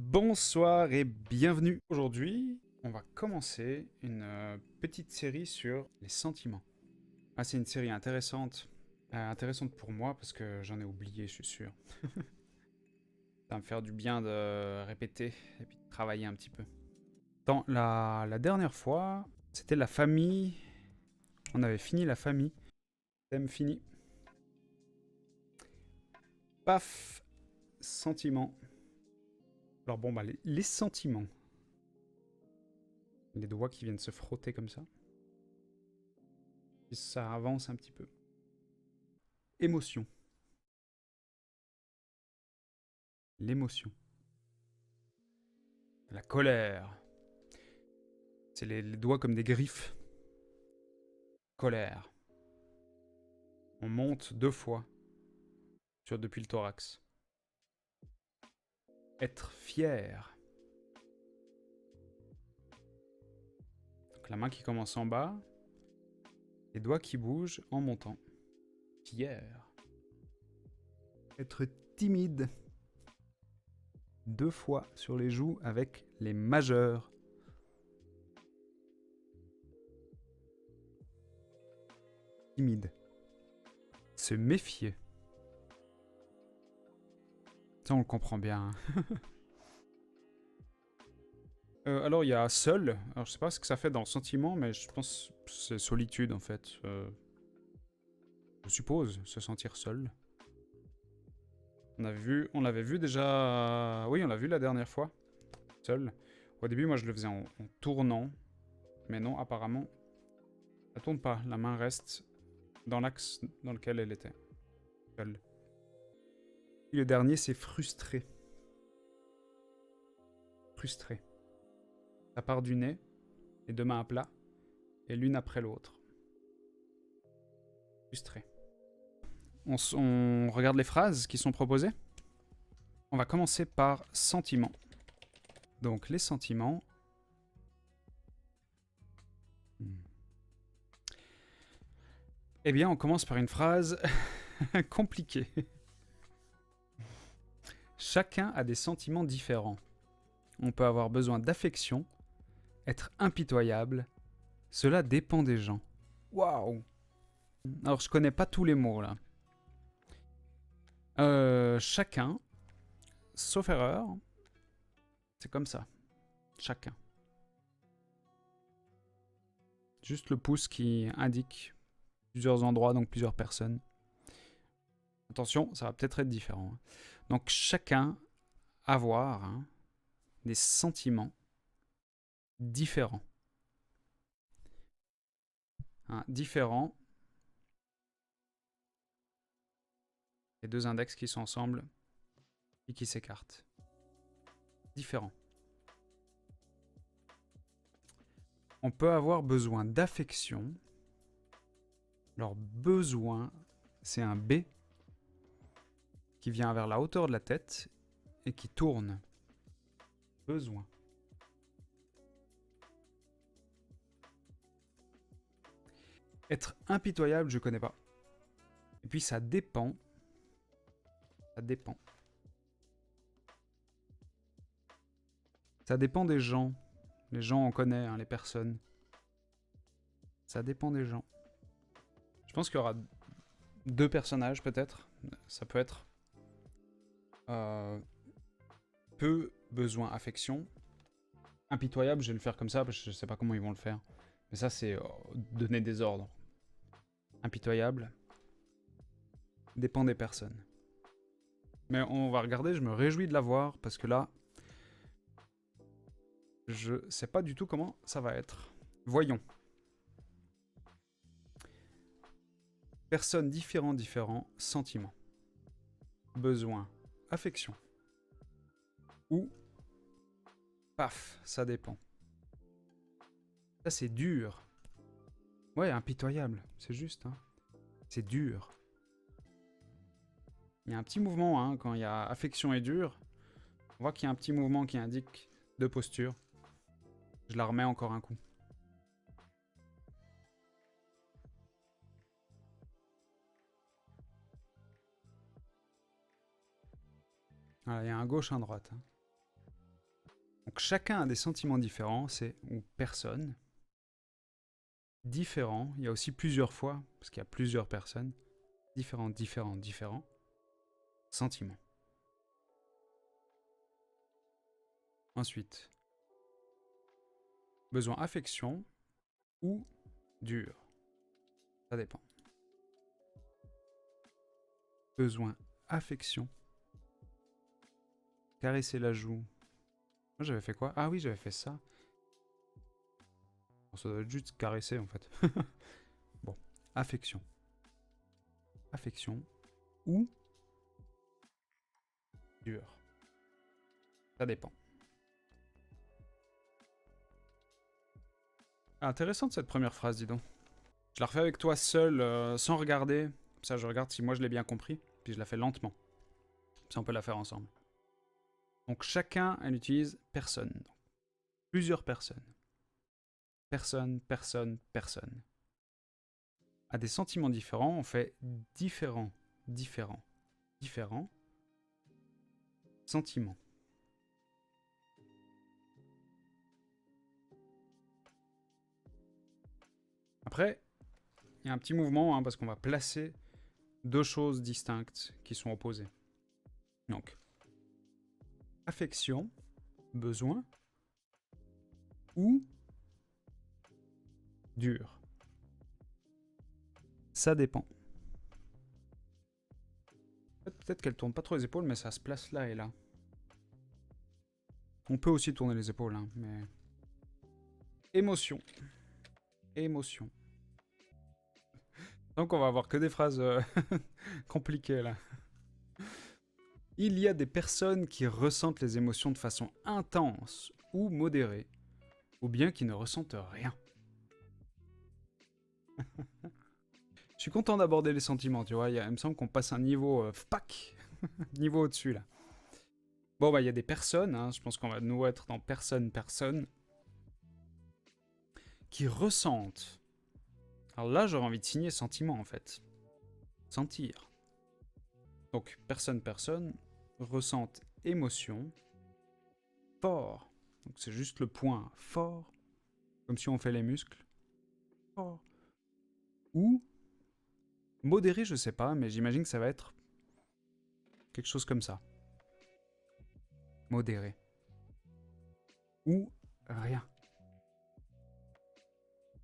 Bonsoir et bienvenue. Aujourd'hui, on va commencer une petite série sur les sentiments. Ah, c'est une série intéressante. Intéressante pour moi parce que j'en ai oublié, je suis sûr. Ça va me faire du bien de répéter et puis de travailler un petit peu. Dans la dernière fois, c'était la famille. On avait fini la famille. Thème fini. Paf, sentiments. Alors bon, bah les sentiments. Les doigts qui viennent se frotter comme ça. Et ça avance un petit peu. Émotion. L'émotion. La colère. C'est les doigts comme des griffes. Colère. On monte 2 fois depuis le thorax. Être fier. Donc la main qui commence en bas. Les doigts qui bougent en montant. Fier. Être timide. 2 fois sur les joues avec les majeurs. Timide. Se méfier. Ça, on le comprend bien. Alors, il y a seul. Alors, je sais pas ce que ça fait dans le sentiment, mais je pense que c'est solitude, en fait. Je suppose, se sentir seul. On l'avait vu déjà... Oui, on l'a vu la dernière fois, seul. Au début, moi, je le faisais en tournant. Mais non, apparemment, ça tourne pas. La main reste dans l'axe dans lequel elle était. Seule. Et le dernier, c'est frustré. Frustré. Ça part du nez, les deux mains à plat, et l'une après l'autre. Frustré. On regarde les phrases qui sont proposées. On va commencer par sentiments. Donc, les sentiments... Eh bien, on commence par une phrase compliquée. Chacun a des sentiments différents. On peut avoir besoin d'affection, être impitoyable. Cela dépend des gens. Waouh! Alors, je connais pas tous les mots là. Chacun, sauf erreur, c'est comme ça. Chacun. Juste le pouce qui indique plusieurs endroits, donc plusieurs personnes. Attention, ça va peut-être être différent. Donc, chacun avoir des sentiments différents. Différents. Les deux index qui sont ensemble et qui s'écartent. Différents. On peut avoir besoin d'affection. Alors, besoin, c'est un B qui vient vers la hauteur de la tête et qui tourne. Besoin. Être impitoyable, je connais pas. Et puis ça dépend. Ça dépend. Ça dépend des gens. Les gens, on connaît, les personnes. Ça dépend des gens. Je pense qu'il y aura 2 personnages, peut-être. Ça peut être peu besoin affection. Impitoyable, je vais le faire comme ça, parce que je sais pas comment ils vont le faire. Mais ça, c'est donner des ordres. Impitoyable. Dépend des personnes. Mais on va regarder, je me réjouis de la voir, parce que là, je sais pas du tout comment ça va être. Voyons. Personnes différents, sentiments. Besoin, affection. Ou, paf, ça dépend. Ça, c'est dur. Ouais, impitoyable, c'est juste. C'est dur. Il y a un petit mouvement, quand il y a affection et dur. On voit qu'il y a un petit mouvement qui indique 2 postures. Je la remets encore un coup. Voilà, il y a un gauche, un droite. Donc chacun a des sentiments différents, c'est ou personne. Différent, il y a aussi plusieurs fois, parce qu'il y a plusieurs personnes. Différents sentiments. Ensuite, besoin affection ou dur. Ça dépend. Besoin affection. Caresser la joue. Moi j'avais fait quoi? Ah oui, j'avais fait ça. Bon, ça doit être juste caresser en fait. Bon, affection. Affection ou dur. Ça dépend. Ah, intéressante cette première phrase, dis donc. Je la refais avec toi seul, sans regarder. Comme ça, je regarde si moi je l'ai bien compris. Puis je la fais lentement. Ça, on peut la faire ensemble. Donc chacun, elle utilise personne. Donc, plusieurs personnes. Personne. A des sentiments différents, on fait différents sentiments. Après, il y a un petit mouvement, hein, parce qu'on va placer deux choses distinctes qui sont opposées. Donc, affection, besoin, ou dur. Ça dépend. Peut-être qu'elle tourne pas trop les épaules, mais ça se place là et là. On peut aussi tourner les épaules, hein, mais... Émotion. Donc on va avoir que des phrases compliquées là. Il y a des personnes qui ressentent les émotions de façon intense ou modérée, ou bien qui ne ressentent rien. Je suis content d'aborder les sentiments, tu vois, il me semble qu'on passe un niveau niveau au-dessus là. Bon bah il y a des personnes, hein, je pense qu'on va nous être dans personne, qui ressentent. Alors là j'aurais envie de signer sentiment en fait. Sentir. Donc personne, ressentent émotion fort. Donc c'est juste le point fort, comme si on fait les muscles. Fort. Ou modéré, je sais pas, mais j'imagine que ça va être quelque chose comme ça. Modéré. Ou rien.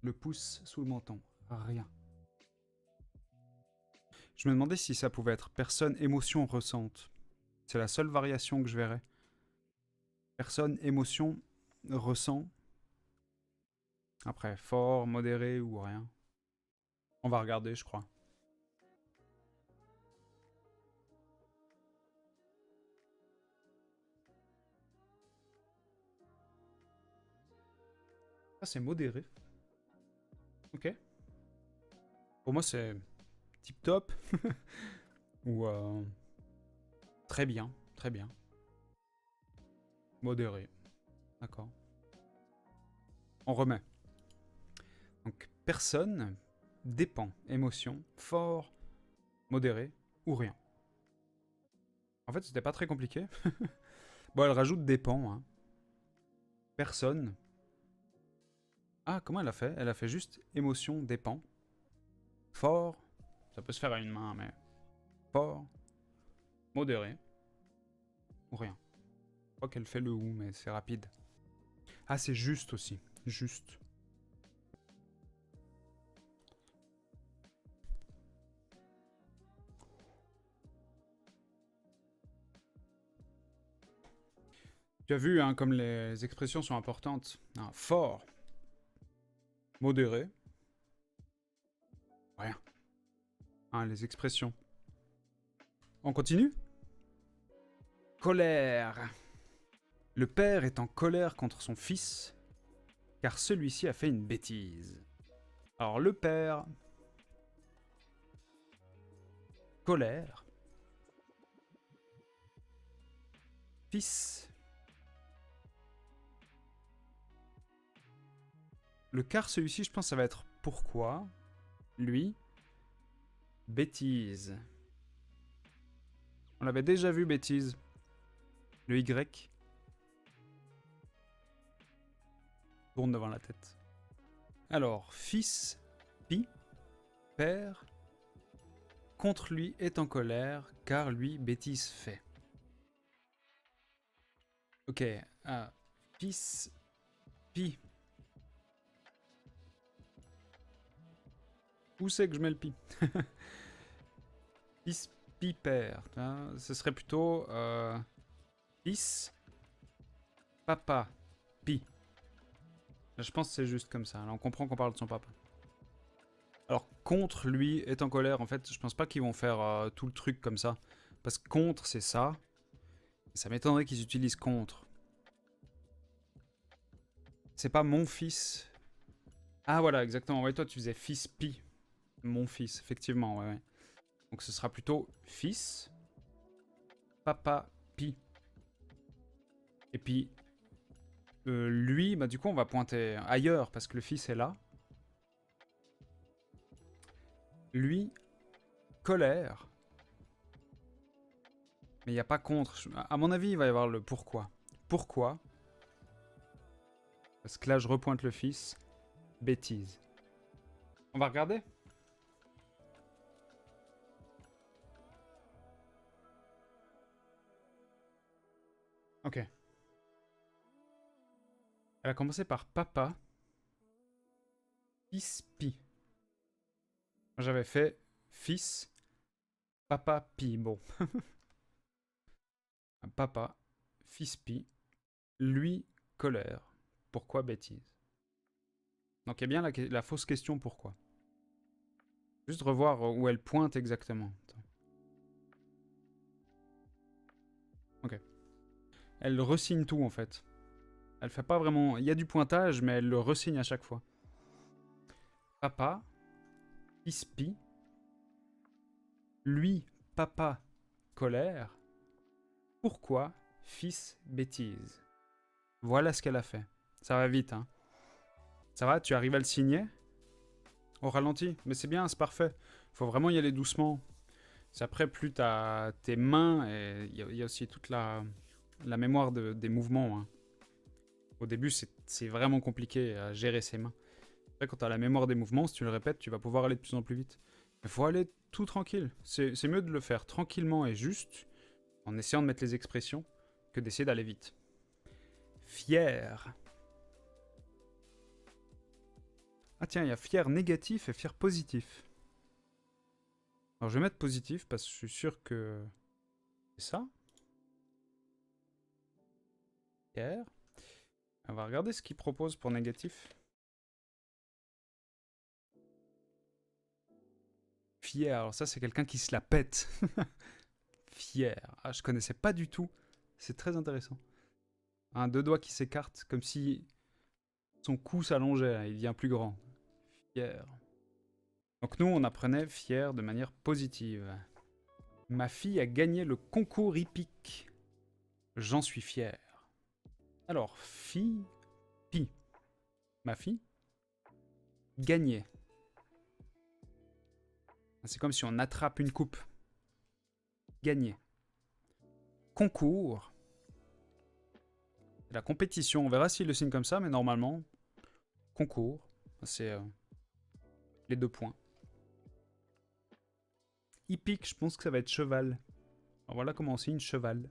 Le pouce sous le menton. Rien. Je me demandais si ça pouvait être personne, émotion, ressente. C'est la seule variation que je verrais. Personne, émotion, ressent. Après, fort, modéré ou rien. On va regarder, je crois. Ah, c'est modéré. Ok. Pour moi, c'est tip top. Ou très bien. Modéré. D'accord. On remet. Donc, personne, dépend, émotion, fort, modéré ou rien. En fait, c'était pas très compliqué. Bon, elle rajoute dépend. Hein. Personne. Ah, comment elle a fait? Elle a fait juste émotion, dépend. Fort. Ça peut se faire à une main, mais... Fort. Modéré. Ou rien. Je crois qu'elle fait le ou, mais c'est rapide. Ah, c'est juste aussi. Juste. Tu as vu, hein, comme les expressions sont importantes. Ah, fort. Modéré. Rien. Hein, les expressions. On continue? Colère. Le père est en colère contre son fils, car celui-ci a fait une bêtise. Alors le père... Colère. Fils. Le car celui-ci, je pense que ça va être pourquoi. Lui. Bêtise. On l'avait déjà vu, bêtise. Le Y. tourne devant la tête. Alors, fils, pi, père, contre lui est en colère, car lui bêtise fait. Ok, fils, pi. Où c'est que je mets le pi? Fils, pi, père. Ce serait plutôt fils, papa, pi. Je pense que c'est juste comme ça. Là, on comprend qu'on parle de son papa. Alors, contre lui est en colère, en fait, je pense pas qu'ils vont faire tout le truc comme ça. Parce que contre, c'est ça. Et ça m'étonnerait qu'ils utilisent contre. C'est pas mon fils. Ah, voilà, exactement. Ouais, toi, tu faisais fils pi. Mon fils, effectivement, ouais. Donc, ce sera plutôt fils, papa, pi. Et puis, lui, bah, du coup, on va pointer ailleurs parce que le fils est là. Lui, colère. Mais il n'y a pas contre. À mon avis, il va y avoir le pourquoi. Pourquoi? Parce que là, je repointe le fils. Bêtise. On va regarder? Ok. Elle a commencé par papa. Fils pi. J'avais fait fils, papa pi. Bon. Papa, fils pi. Lui, colère. Pourquoi bêtise? Donc il y a bien la fausse question pourquoi. Juste revoir où elle pointe exactement. Attends. Ok. Elle resigne tout en fait. Elle fait pas vraiment... Il y a du pointage, mais elle le resigne à chaque fois. Papa, fils pi. Lui, papa, colère. Pourquoi, fils, bêtise? Voilà ce qu'elle a fait. Ça va vite, hein. Ça va, tu arrives à le signer? Au ralenti? Mais c'est bien, c'est parfait. Faut vraiment y aller doucement. C'est après, plus t'as tes mains, et il y a aussi toute la mémoire des mouvements. Hein. Au début, c'est vraiment compliqué à gérer ses mains. Après, quand t'as la mémoire des mouvements, si tu le répètes, tu vas pouvoir aller de plus en plus vite. Il faut aller tout tranquille. C'est mieux de le faire tranquillement et juste, en essayant de mettre les expressions, que d'essayer d'aller vite. Fier. Ah tiens, il y a fier négatif et fier positif. Alors je vais mettre positif parce que je suis sûr que c'est ça. Fier. On va regarder ce qu'il propose pour négatif. Fier, alors ça c'est quelqu'un qui se la pète. Fier. Ah, je connaissais pas du tout. C'est très intéressant. Un deux doigts qui s'écartent comme si son cou s'allongeait, il devient plus grand. Fier. Donc nous on apprenait fier de manière positive. Ma fille a gagné le concours hippique. J'en suis fier. Alors, fille, pi. Ma fille, gagner. C'est comme si on attrape une coupe. Gagner. Concours. La compétition. On verra s'il le signe comme ça, mais normalement, concours. C'est les 2 points. Hippique, je pense que ça va être cheval. Alors voilà comment on signe cheval.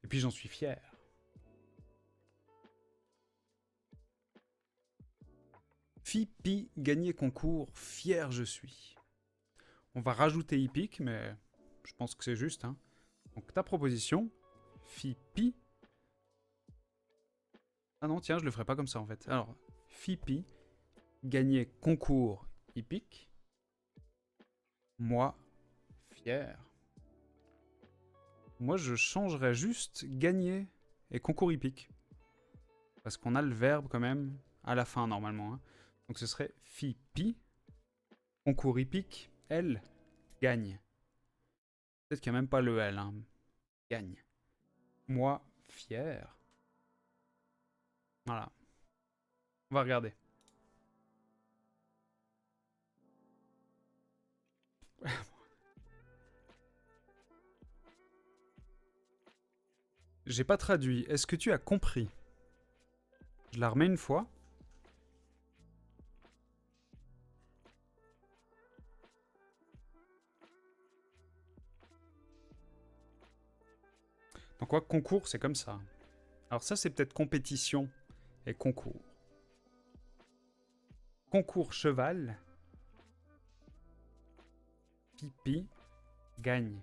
Et puis j'en suis fier. Fipi, gagner concours, fier je suis. On va rajouter hippique, mais je pense que c'est juste. Hein. Donc ta proposition, Fipi. Ah non, tiens, je le ferai pas comme ça en fait. Alors, Fipi, gagner concours hippique. Moi, fier. Moi, je changerais juste gagner et concours hippique. Parce qu'on a le verbe quand même à la fin normalement. Hein. Donc ce serait Fipi, concours hippique, elle, gagne. Peut-être qu'il n'y a même pas le L. Hein. Gagne. Moi, fier. Voilà. On va regarder. J'ai pas traduit. Est-ce que tu as compris? Je la remets une fois. Donc quoi, concours, c'est comme ça. Alors ça, c'est peut-être compétition et concours. Concours cheval. Pipi. Gagne.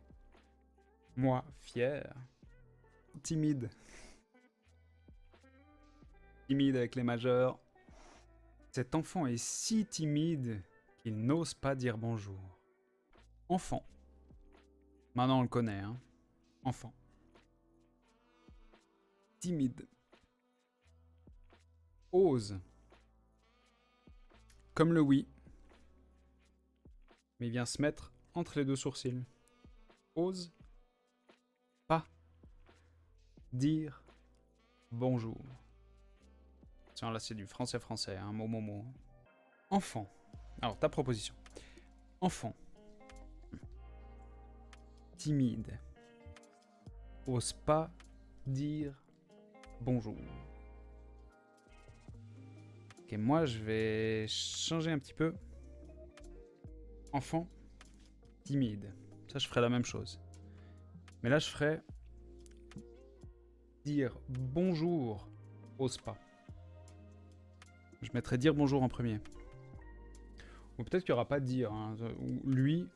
Moi, fier. Timide. Timide avec les majeurs. Cet enfant est si timide qu'il n'ose pas dire bonjour. Enfant. Maintenant, on le connaît, hein. Enfant. Timide. Ose. Comme le oui. Mais il vient se mettre entre les deux sourcils. Ose pas dire bonjour. Tiens, là, c'est du français-français, hein, mot. Enfant. Alors, ta proposition. Enfant. Timide. Ose pas dire bonjour. Ok, moi, je vais changer un petit peu. Enfant. Timide. Ça, je ferai la même chose. Mais là, je ferai dire bonjour. Ose pas. Je mettrai dire bonjour en premier. Ou peut-être qu'il n'y aura pas dire. Hein. Ou lui,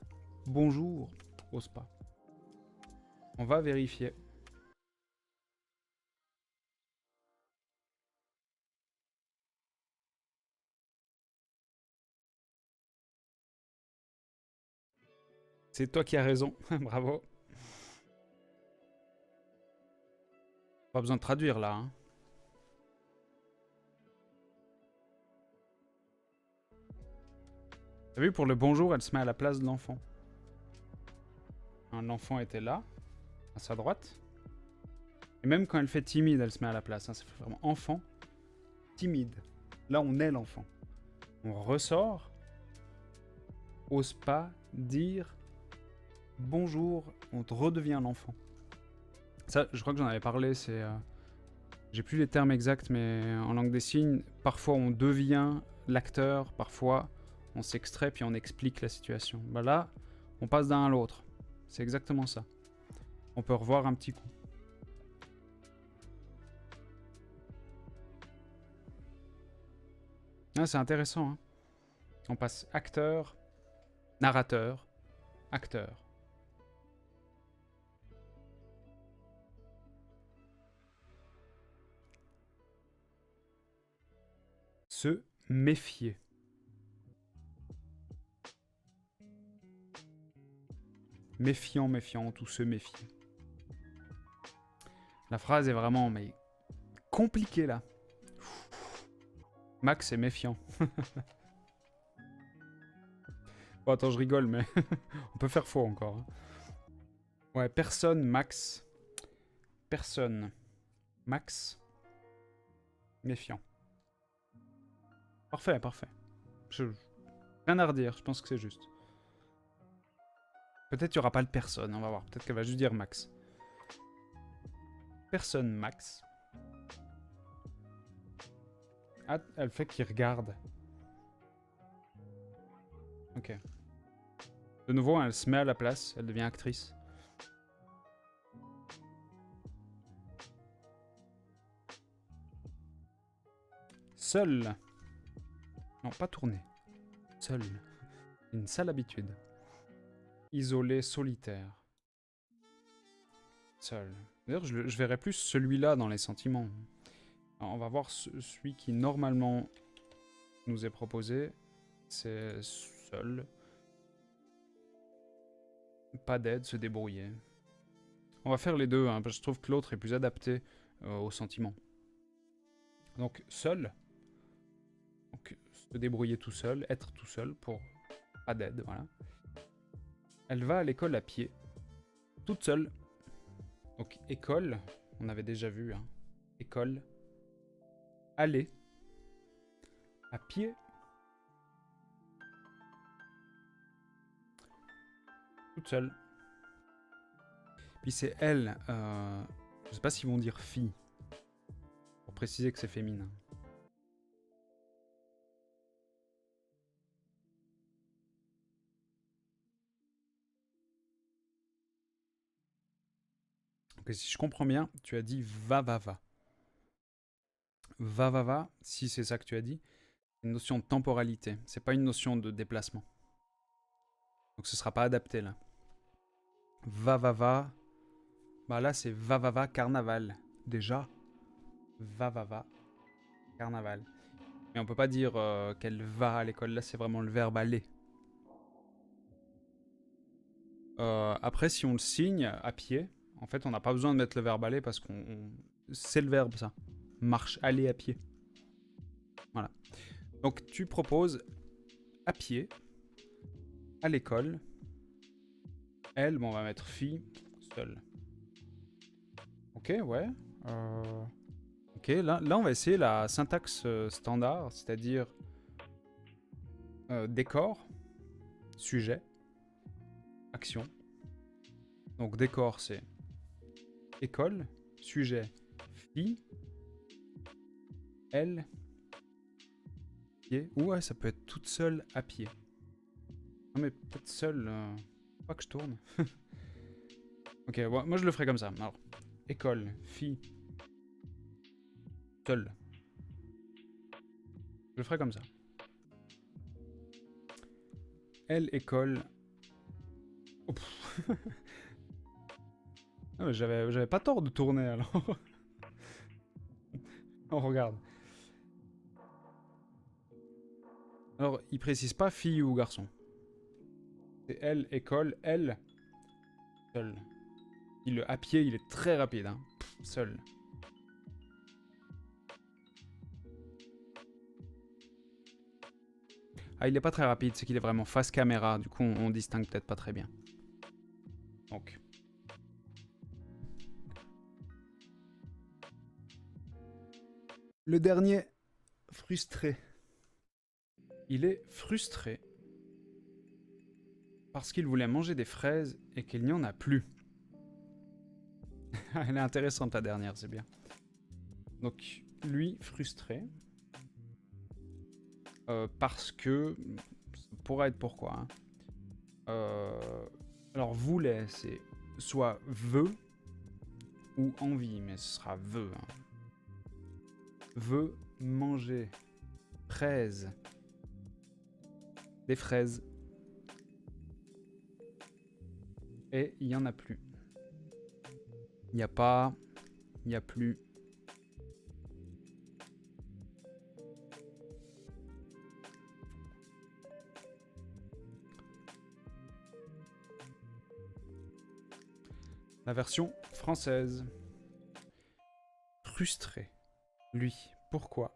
bonjour, ose pas. On va vérifier. C'est toi qui as raison. Bravo. Pas besoin de traduire là. Hein. T'as vu, pour le bonjour, elle se met à la place de l'enfant. L'enfant était là, à sa droite. Et même quand elle fait timide, elle se met à la place. Hein. Ça fait vraiment enfant, timide. Là, on est l'enfant. On ressort. Ose pas dire bonjour. On redevient l'enfant. Ça, je crois que j'en avais parlé. C'est, j'ai plus les termes exacts, mais en langue des signes, parfois on devient l'acteur, parfois on s'extrait puis on explique la situation. Bah là, on passe d'un à l'autre. C'est exactement ça. On peut revoir un petit coup. Ah, c'est intéressant. Hein. On passe acteur, narrateur, acteur. Se méfier. Méfiant, tout se méfier. La phrase est vraiment mais compliquée là. Max est méfiant. Bon, attends, je rigole, mais on peut faire faux encore. Hein. Ouais, personne, Max. Personne. Max. Méfiant. Parfait. Rien à redire, je pense que c'est juste. Peut-être qu'il n'y aura pas le personne, on va voir. Peut-être qu'elle va juste dire Max. Personne, Max. Ah, elle fait qu'il regarde. Ok. De nouveau, elle se met à la place, elle devient actrice. Seul. Non, pas tourner. Seul. Une sale habitude. Isolé, solitaire. Seul. D'ailleurs, je verrais plus celui-là dans les sentiments. Alors, on va voir celui qui, normalement, nous est proposé. C'est seul. Pas d'aide, se débrouiller. On va faire les deux, hein, parce que je trouve que l'autre est plus adapté aux sentiments. Donc, seul. Donc, se débrouiller tout seul, être tout seul pour pas d'aide, voilà. Elle va à l'école à pied, toute seule. Donc, école, on avait déjà vu, hein. École. Aller. À pied. Toute seule. Puis c'est elle Je sais pas s'ils vont dire fille. Pour préciser que c'est féminin. Donc si je comprends bien, tu as dit va va va. Va va va, si c'est ça que tu as dit, c'est une notion de temporalité. C'est pas une notion de déplacement. Donc ce sera pas adapté là. Va va va. Bah là c'est va va va carnaval. Déjà. Va va va carnaval. Mais on peut pas dire qu'elle va à l'école. Là c'est vraiment le verbe aller. Après si on le signe à pied, en fait on n'a pas besoin de mettre le verbe aller parce qu'on... C'est le verbe ça. Marche, aller à pied. Voilà. Donc tu proposes à pied, à l'école. Elle, bon, on va mettre fille, seule. Ok, ouais. Ok, là on va essayer la syntaxe standard, c'est-à-dire décor, sujet, action. Donc décor c'est école, sujet fille, elle, pied. Ouais, ça peut être toute seule à pied. Non mais peut-être seule, pas que je tourne. Ok, bon, moi je le ferai comme ça. Alors, école, fille, seule. Je le ferai comme ça. Elle, école. Oh, ah, j'avais pas tort de tourner alors. On regarde. Alors, il précise pas fille ou garçon. C'est elle, école, elle, seule. À pied, il est très rapide, hein. Seul. Ah, il est pas très rapide, c'est qu'il est vraiment face caméra, du coup on distingue peut-être pas très bien. Donc. Le dernier, frustré. Il est frustré parce qu'il voulait manger des fraises et qu'il n'y en a plus. Elle est intéressante la dernière, c'est bien. Donc, lui, frustré. Parce que... Ça pourrait être pourquoi. Hein. Alors, voulait, c'est soit veut ou envie, mais ce sera veut. Hein. Veut manger fraises. Des fraises. Et il n'y en a plus. Il n'y a pas... Il n'y a plus... La version française. Frustré. Lui. Pourquoi?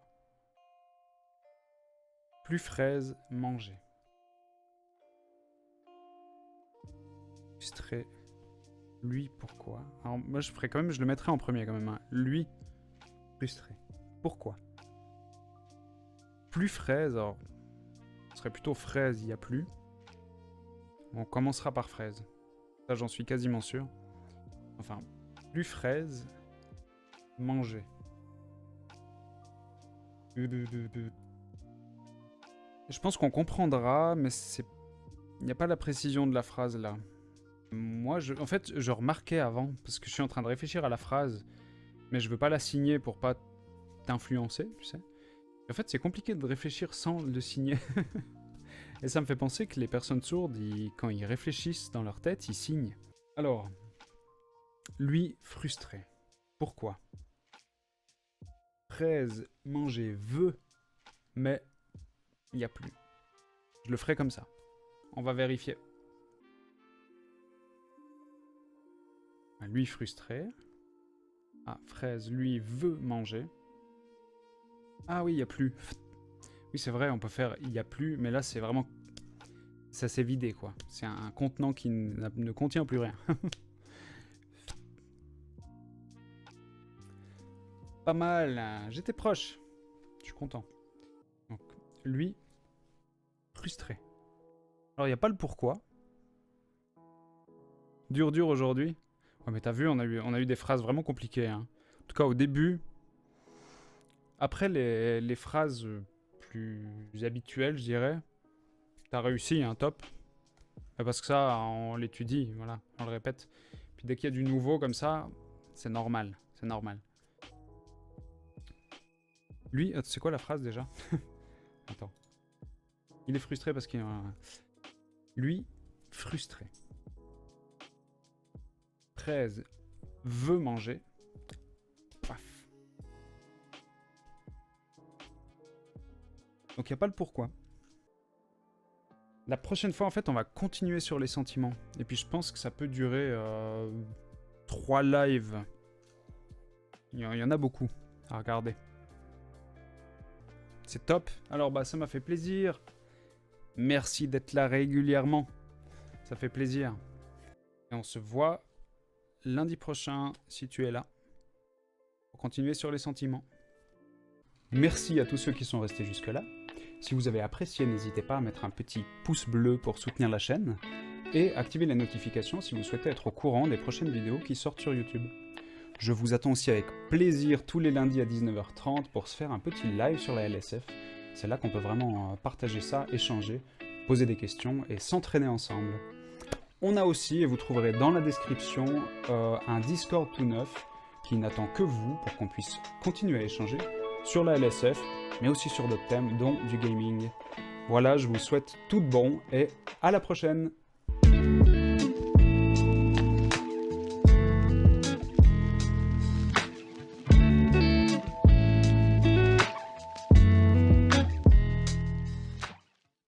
Plus fraise, manger. Frustré. Lui, pourquoi? Alors moi je ferais quand même, je le mettrais en premier quand même. Hein. Lui, frustré. Pourquoi? Plus fraise, alors... Ce serait plutôt fraise, il n'y a plus. On commencera par fraise. Ça j'en suis quasiment sûr. Enfin, plus fraise, manger. Je pense qu'on comprendra, mais c'est... Il n'y a pas la précision de la phrase là. Moi, en fait, je remarquais avant, parce que je suis en train de réfléchir à la phrase, mais je veux pas la signer pour pas t'influencer, tu sais. En fait, c'est compliqué de réfléchir sans le signer. Et ça me fait penser que les personnes sourdes, quand ils réfléchissent dans leur tête, ils signent. Alors, lui, frustré. Pourquoi? Fraise, manger, veut, mais il n'y a plus. Je le ferai comme ça. On va vérifier. Lui, frustré. Ah, fraise, lui, veut manger. Ah oui, il n'y a plus. Oui, c'est vrai, on peut faire il n'y a plus, mais là, c'est vraiment... Ça s'est vidé, quoi. C'est un contenant qui ne contient plus rien. Pas mal. J'étais proche. Je suis content. Donc, lui, frustré. Alors, il n'y a pas le pourquoi. Dur aujourd'hui. Ouais, mais t'as vu, on a eu des phrases vraiment compliquées, hein. En tout cas, au début. Après, les phrases plus habituelles, je dirais, t'as réussi, hein, top. Parce que ça, on l'étudie, voilà, on le répète. Puis dès qu'il y a du nouveau comme ça, c'est normal, c'est normal. Lui, c'est quoi la phrase déjà? Attends. Il est frustré parce qu'il... Lui, frustré. 13 veut manger. Paf. Donc il n'y a pas le pourquoi. La prochaine fois, en fait, on va continuer sur les sentiments. Et puis je pense que ça peut durer 3 lives. Il y en a beaucoup à regarder. C'est top. Alors bah ça m'a fait plaisir. Merci d'être là régulièrement. Ça fait plaisir. Et on se voit lundi prochain si tu es là. Pour continuer sur les sentiments. Merci à tous ceux qui sont restés jusque-là. Si vous avez apprécié, n'hésitez pas à mettre un petit pouce bleu pour soutenir la chaîne et activer les notifications si vous souhaitez être au courant des prochaines vidéos qui sortent sur YouTube. Je vous attends aussi avec plaisir tous les lundis à 19h30 pour se faire un petit live sur la LSF. C'est là qu'on peut vraiment partager ça, échanger, poser des questions et s'entraîner ensemble. On a aussi, et vous trouverez dans la description, un Discord tout neuf qui n'attend que vous pour qu'on puisse continuer à échanger sur la LSF, mais aussi sur d'autres thèmes, dont du gaming. Voilà, je vous souhaite tout de bon et à la prochaine!